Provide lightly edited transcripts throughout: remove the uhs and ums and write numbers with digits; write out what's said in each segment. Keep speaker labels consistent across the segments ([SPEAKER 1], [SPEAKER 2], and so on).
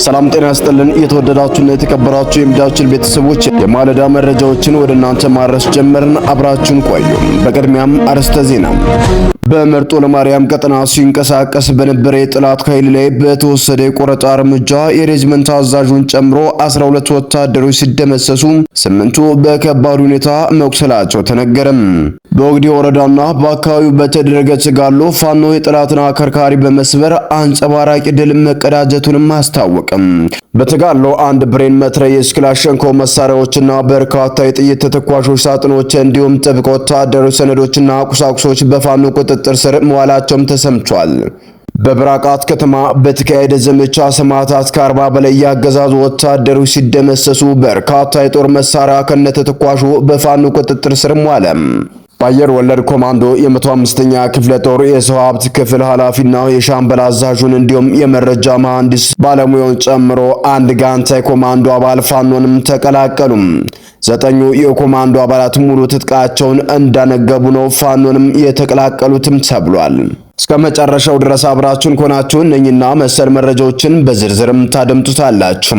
[SPEAKER 1] ሰላም ጤና ይስጥልን። የተወደዳችሁና የተከበራችሁ የሚዲያችን ቤተሰቦች የማለዳ መረጃዎችን ወደ እናንተ ማድረስ ጀመርን። አብራችሁን ቆዩ። በቅድሚያም አርዕስተ ዜና። በመርጦ ለማርያም ቀጠና ሲንቀሳቀስ በነበረ የጠላት ኃይል ላይ በተወሰደ የቆረጣ እርምጃ የሬጅመንት አዛዡን ጨምሮ 12 ወታደሮች ሲደመሰሱ 8ቱ በከባድ ሁኔታ መቁሰላቸው ተነገረም። በወግዲ ወረዳና በአካባቢው በተደረገ ተጋድሎ ፋኖ የጠላትን አከርካሪ በመስበር አንጸባራቂ ድል መቀዳጀቱንም አስታወቀም። በተጋድሎ አንድ ብሬን መትረየስ ክላሽንኮቭ መሳሪያዎችና በርካታ የጥይት ተተኳሾች ሳጥኖች እንዲሁም ጥብቅ ወታደራዊ ሰነዶችና ቁሳቁሶች በፋኖ ቁጥጥር ስር መዋላቸውም ተሰምቷል። በብራቃት ከተማ በተካሄደ ዘመቻ ሰማዕታት ከ40 በላይ ያገዛዙ ወታደሮች ሲደመሰሱ በርካታ የጦር መሳሪያ ከነተተኳሹ በፋኖ ቁጥጥር ስር ዋለ። በአየር ወለድ ኮማንዶ የ105ኛ ክፍለ ጦር የሰው ሀብት ክፍል ኃላፊና የሻምበል አዛዡን እንዲሁም የመረጃ መሐንዲስ ባለሙያውን ጨምሮ አንድ ጋንታ ኮማንዶ አባል ፋኖንም ተቀላቀሉ። 9ኙ የኮማንዶ አባላት ሙሉ ትጥቃቸውን እንዳነገቡ ነው ፋኖንም የተቀላቀሉትም ተብሏል። እስከ መጨረሻው ድረስ አብራችሁን ከሆናችሁ እነኝና መሰል መረጃዎችን በዝርዝርም ታደምጡታላችሁ።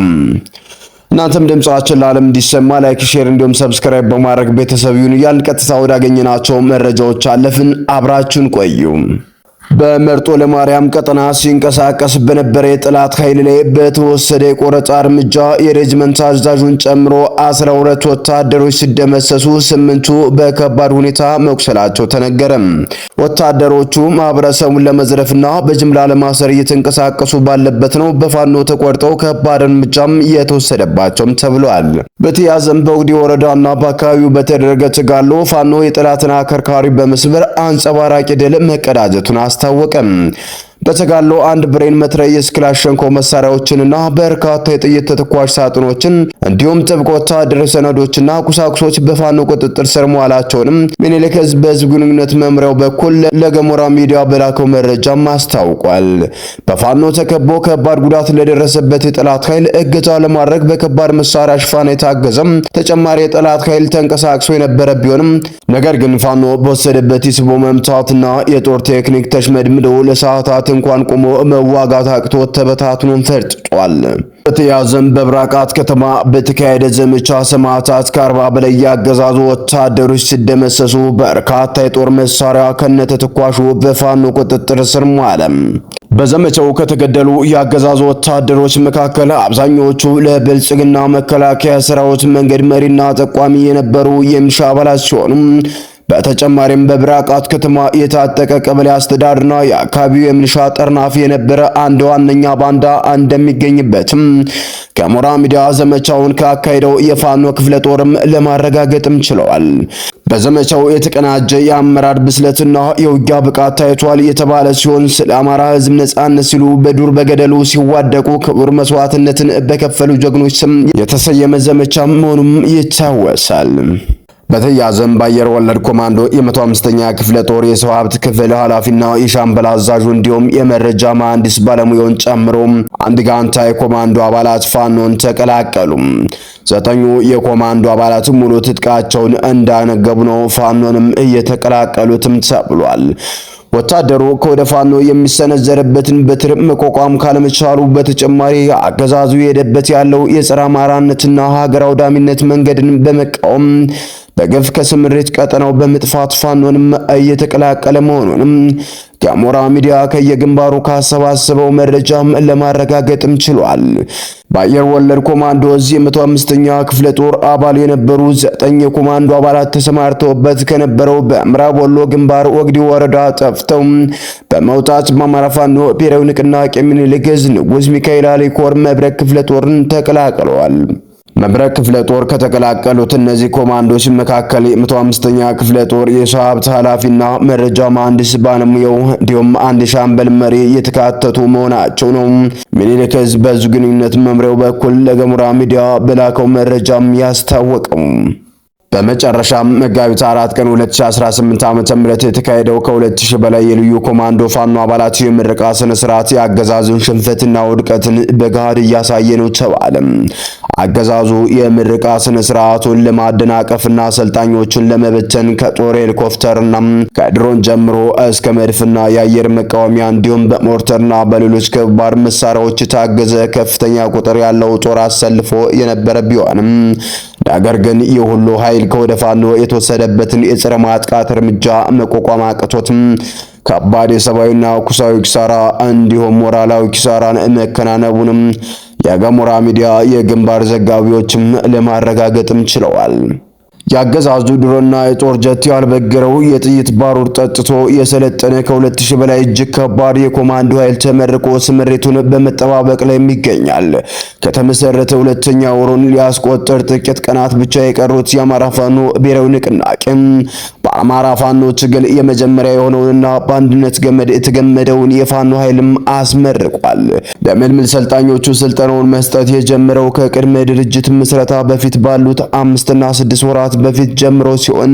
[SPEAKER 1] እናንተም ድምጻችን ለዓለም እንዲሰማ ላይክ፣ ሼር እንዲሁም ሰብስክራይብ በማድረግ ቤተሰብ ይሁኑ እያልን ቀጥታ ወዳገኘናቸው መረጃዎች አለፍን። አብራችሁን ቆዩ። በመርጦ ለማርያም ቀጠና ሲንቀሳቀስ በነበረ የጠላት ኃይል ላይ በተወሰደ የቆረጣ እርምጃ የሬጅመንት አዛዡን ጨምሮ 12 ወታደሮች ሲደመሰሱ 8ቱ በከባድ ሁኔታ መቁሰላቸው ተነገረም። ወታደሮቹ ማህበረሰቡን ለመዝረፍና በጅምላ ለማሰር እየተንቀሳቀሱ ባለበት ነው በፋኖ ተቆርጠው ከባድ እርምጃም የተወሰደባቸውም ተብሏል። በተያዘም በወግዲ ወረዳና በአካባቢው በተደረገ ተጋድሎ ፋኖ የጠላትን አከርካሪ በመስበር አንጸባራቂ ድል መቀዳጀቱን አስታወቀም። በተጋድሎ አንድ ብሬን መትረየስ ክላሽንኮቭ መሳሪያዎችንና በርካታ የጥይት ተተኳሽ ሳጥኖችን እንዲሁም ጥብቅ ወታደራዊ ሰነዶችና ቁሳቁሶች በፋኖ ቁጥጥር ስር መዋላቸውንም ምኒልክ በህዝብ ግንኙነት መምሪያው በኩል ለገሞራ ሚዲያ በላከው መረጃም አስታውቋል። በፋኖ ተከቦ ከባድ ጉዳት ለደረሰበት የጠላት ኃይል እገታ ለማድረግ በከባድ መሳሪያ ሽፋን የታገዘም ተጨማሪ የጠላት ኃይል ተንቀሳቅሶ የነበረ ቢሆንም ነገር ግን ፋኖ በወሰደበት ይስቦ መምታትና የጦር ቴክኒክ ተሽመድምዶ ለሰዓታት እንኳን ቆሞ መዋጋት አቅቶ ተበታትኖን ፈርጥጧል። በተያዘም በብራቃት ከተማ በተካሄደ ዘመቻ ሰማዕታት ከ40 በላይ ያገዛዙ ወታደሮች ሲደመሰሱ በርካታ የጦር መሳሪያ ከነተተኳሹ በፋኖ ቁጥጥር ስር ዋለ። በዘመቻው ከተገደሉ ያገዛዙ ወታደሮች መካከል አብዛኞቹ ለብልጽግና መከላከያ ሰራዊት መንገድ መሪና ጠቋሚ የነበሩ የሚሊሻ አባላት ሲሆኑ በተጨማሪም በብራቃት ከተማ የታጠቀ ቀበሌ አስተዳደርና የአካባቢው የሚሊሻ ጠርናፊ የነበረ አንድ ዋነኛ ባንዳ እንደሚገኝበትም ገሞራ ሚዲያ ዘመቻውን ካካሄደው የፋኖ ክፍለ ጦርም ለማረጋገጥም ችለዋል። በዘመቻው የተቀናጀ የአመራር ብስለትና የውጊያ ብቃት ታይቷል የተባለ ሲሆን ስለ አማራ ሕዝብ ነጻነት ሲሉ በዱር በገደሉ ሲዋደቁ ክቡር መስዋዕትነትን በከፈሉ ጀግኖች ስም የተሰየመ ዘመቻ መሆኑም ይታወሳል። በተያዘም በአየር ወለድ ኮማንዶ የ105ኛ ክፍለ ጦር የሰው ሀብት ክፍል ኃላፊና የሻምበል አዛዡ እንዲሁም የመረጃ መሐንዲስ ባለሙያውን ጨምሮ አንድ ጋንታ የኮማንዶ አባላት ፋኖን ተቀላቀሉ። 9ኙ የኮማንዶ አባላት ሙሉ ትጥቃቸውን እንዳነገቡ ነው ፋኖንም እየተቀላቀሉትም ተብሏል። ወታደሩ ከወደ ፋኖ የሚሰነዘረበትን በትር መቋቋም ካለመቻሉ በተጨማሪ አገዛዙ የሄደበት ያለው የጸረ አማራነትና ሀገር አውዳሚነት መንገድን በመቃወም በገፍ ከስምሪት ቀጠናው በመጥፋት ፋኖንም እየተቀላቀለ መሆኑንም ገሞራ ሚዲያ ከየግንባሩ ካሰባሰበው መረጃም ለማረጋገጥም ችሏል። በአየር ወለድ ኮማንዶ እዚህ 105ኛ ክፍለ ጦር አባል የነበሩ 9 የኮማንዶ አባላት ተሰማርተውበት ከነበረው በምዕራብ ወሎ ግንባር ወግዲ ወረዳ ጠፍተው በመውጣት በአማራ ፋኖ ብሔራዊ ንቅናቄ ምኒልክ ዕዝ ንጉስ ሚካኤል አሊ ኮር መብረቅ ክፍለ ጦርን ተቀላቅለዋል። መብረቅ ክፍለ ጦር ከተቀላቀሉት እነዚህ ኮማንዶች መካከል 105ኛ ክፍለ ጦር የሰው ሀብት ኃላፊና መረጃ መሐንዲስ ባለሙያው እንዲሁም አንድ ሻምበል መሪ የተካተቱ መሆናቸው ነው ምኒልክ ዕዝ በህዝብ ግንኙነት መምሪያው በኩል ለገሞራ ሚዲያ በላከው መረጃም ያስታወቀው። በመጨረሻም መጋቢት 4 ቀን 2018 ዓ.ም የተካሄደው ከ2000 በላይ የልዩ ኮማንዶ ፋኖ አባላት የምረቃ ስነ ስርዓት ያገዛዙን ሽንፈትና ውድቀትን በጋድ እያሳየ ነው ተባለ። አገዛዙ የምረቃ ስነ ስርዓቱን ለማደናቀፍና አሰልጣኞችን ለመበተን ከጦር ሄሊኮፕተርና ከድሮን ጀምሮ እስከ መድፍና የአየር መቃወሚያ እንዲሁም በሞርተርና በሌሎች ከባድ መሳሪያዎች የታገዘ ከፍተኛ ቁጥር ያለው ጦር አሰልፎ የነበረ ቢሆንም ነገር ግን የሁሉ ኃይል ከወደ ፋኖ የተወሰደበትን የጸረ ማጥቃት እርምጃ መቋቋም አቅቶትም ከባድ የሰብአዊና ቁሳዊ ኪሳራ እንዲሁም ሞራላዊ ኪሳራን መከናነቡንም የገሞራ ሚዲያ የግንባር ዘጋቢዎችም ለማረጋገጥም ችለዋል። ያገዛዙ ድሮና የጦር ጀት ያልበገረው የጥይት ባሩድ ጠጥቶ የሰለጠነ ከ2000 በላይ እጅግ ከባድ የኮማንዶ ኃይል ተመርቆ ስምሪቱን በመጠባበቅ ላይ ይገኛል። ከተመሰረተ ሁለተኛ ወሩን ሊያስቆጥር ጥቂት ቀናት ብቻ የቀሩት የአማራ ፋኖ ብሔራዊ ንቅናቄ በአማራ ፋኖ ትግል የመጀመሪያ የሆነውንና በአንድነት ገመድ የተገመደውን የፋኖ ኃይልም አስመርቋል። ለምልምል ሰልጣኞቹ ስልጠናውን መስጠት የጀመረው ከቅድመ ድርጅት ምስረታ በፊት ባሉት 5 እና 6 ወራት በፊት ጀምሮ ሲሆን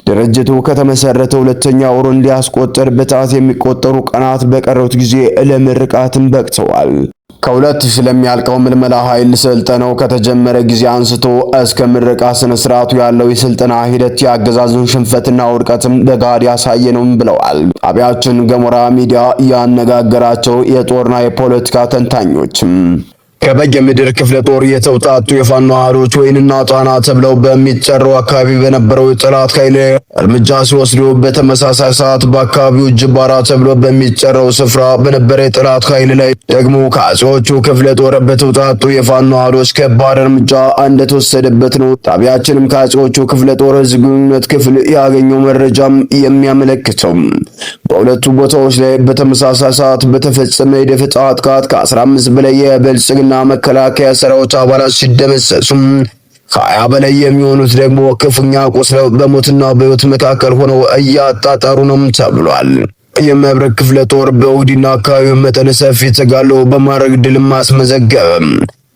[SPEAKER 1] ድርጅቱ ከተመሰረተ ሁለተኛ ወሩን ሊያስቆጥር በጣት የሚቆጠሩ ቀናት በቀሩት ጊዜ ለምርቃትም በቅተዋል። ከ2000 ለሚያልቀው ምልመላ ኃይል ስልጠናው ከተጀመረ ጊዜ አንስቶ እስከ ምረቃ ስነ ስርዓቱ ያለው የስልጠና ሂደት የአገዛዙን ሽንፈትና ውድቀትም በጋድ ያሳየ ነው ብለዋል። ጣቢያችን ገሞራ ሚዲያ ያነጋገራቸው የጦርና የፖለቲካ ተንታኞችም ከበጌምድር ክፍለ ጦር የተውጣጡ የፋኖ አህዶች ወይንና ጣና ተብለው በሚጠራው አካባቢ በነበረው የጠላት ኃይል እርምጃ ሲወስዱ በተመሳሳይ ሰዓት በአካባቢው ጅባራ ተብሎ በሚጠራው ስፍራ በነበረ የጠላት ኃይል ላይ ደግሞ ከአጼዎቹ ክፍለ ጦር በተውጣጡ የፋኖ አህዶች ከባድ እርምጃ እንደተወሰደበት ነው ጣቢያችንም ከአጼዎቹ ክፍለ ጦር ህዝብ ግንኙነት ክፍል ያገኘው መረጃም የሚያመለክተው። በሁለቱ ቦታዎች ላይ በተመሳሳይ ሰዓት በተፈጸመ የደፈጣ ጥቃት ከ15 በላይ የብልጽግና መከላከያ ሰራዊት አባላት ሲደመሰሱ ከ20 በላይ የሚሆኑት ደግሞ ክፉኛ ቆስለው በሞትና በሕይወት መካከል ሆነው እያጣጣሩ ነው ተብሏል። የመብረቅ ክፍለ ጦር በኦህዴድና አካባቢው መጠነ ሰፊ ተጋድሎ በማድረግ ድል ማስመዘገበ።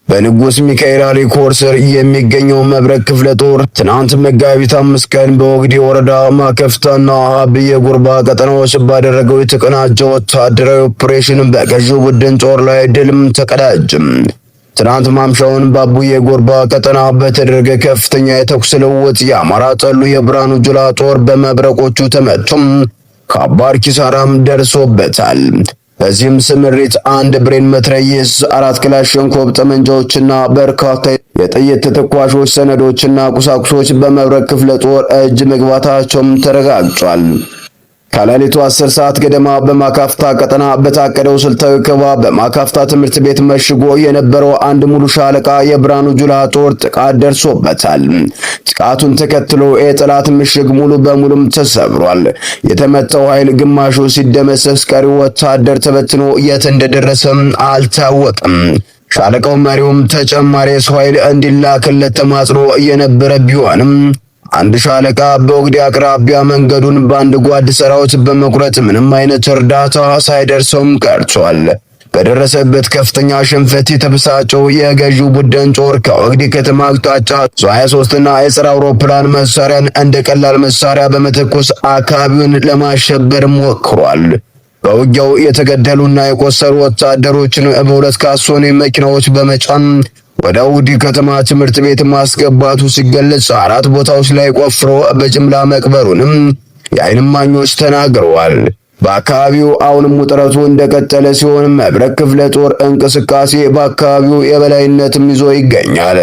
[SPEAKER 1] በንጉስ ሚካኤል አሊ ኮር ስር የሚገኘው መብረቅ ክፍለ ጦር ትናንት መጋቢት 5 ቀን በኦህዴድ ወረዳ ማከፍታና አብየ ጉርባ ቀጠናዎች ባደረገው የተቀናጀ ወታደራዊ ኦፕሬሽን በገዢው ቡድን ጦር ላይ ድልም ተቀዳጀም። ትናንት ማምሻውን በአቡየ ጉርባ ቀጠና በተደረገ ከፍተኛ የተኩስ ልውውጥ የአማራ ጠሉ የብርሃኑ ጁላ ጦር በመብረቆቹ ተመቱም ከባድ ኪሳራም ደርሶበታል። በዚህም ስምሪት 1 ብሬን መትረየስ፣ 4 ክላሽንኮቭ ጠመንጃዎችና በርካታ የጥይት ተተኳሾች ሰነዶችና ቁሳቁሶች በመብረቅ ክፍለ ጦር እጅ መግባታቸውም ተረጋግጧል። ከሌሊቱ 10 ሰዓት ገደማ በማካፍታ ቀጠና በታቀደው ስልታዊ ከበባ በማካፍታ ትምህርት ቤት መሽጎ የነበረው አንድ ሙሉ ሻለቃ የብርሃኑ ጁላ ጦር ጥቃት ደርሶበታል። ጥቃቱን ተከትሎ የጠላት ምሽግ ሙሉ በሙሉም ተሰብሯል። የተመታው ኃይል ግማሹ ሲደመሰስ፣ ቀሪው ወታደር ተበትኖ የት እንደደረሰም አልታወቀም። ሻለቃው መሪውም ተጨማሪ ሰው ኃይል እንዲላክለት ተማጽኖ የነበረ ቢሆንም አንድ ሻለቃ በኦህዴድ አቅራቢያ መንገዱን በአንድ ጓድ ሰራዊት በመቁረጥ ምንም አይነት እርዳታ ሳይደርሰውም ቀርቷል። በደረሰበት ከፍተኛ ሽንፈት የተበሳጨው የገዢው ቡድን ጦር ከኦህዴድ ከተማ አቅጣጫ ዙ-23 እና የጸረ አውሮፕላን መሳሪያን እንደ ቀላል መሳሪያ በመተኮስ አካባቢውን ለማሸበር ሞክሯል። በውጊያው የተገደሉና የቆሰሉ ወታደሮችን በሁለት ካሶኒ መኪናዎች በመጫን ወደ ኦህዴድ ከተማ ትምህርት ቤት ማስገባቱ ሲገለጽ 4 ቦታዎች ላይ ቆፍሮ በጅምላ መቅበሩንም የዓይን እማኞች ተናግረዋል። በአካባቢው አሁንም ውጥረቱ እንደቀጠለ ሲሆን መብረቅ ክፍለ ጦር እንቅስቃሴ በአካባቢው የበላይነትም ይዞ ይገኛል።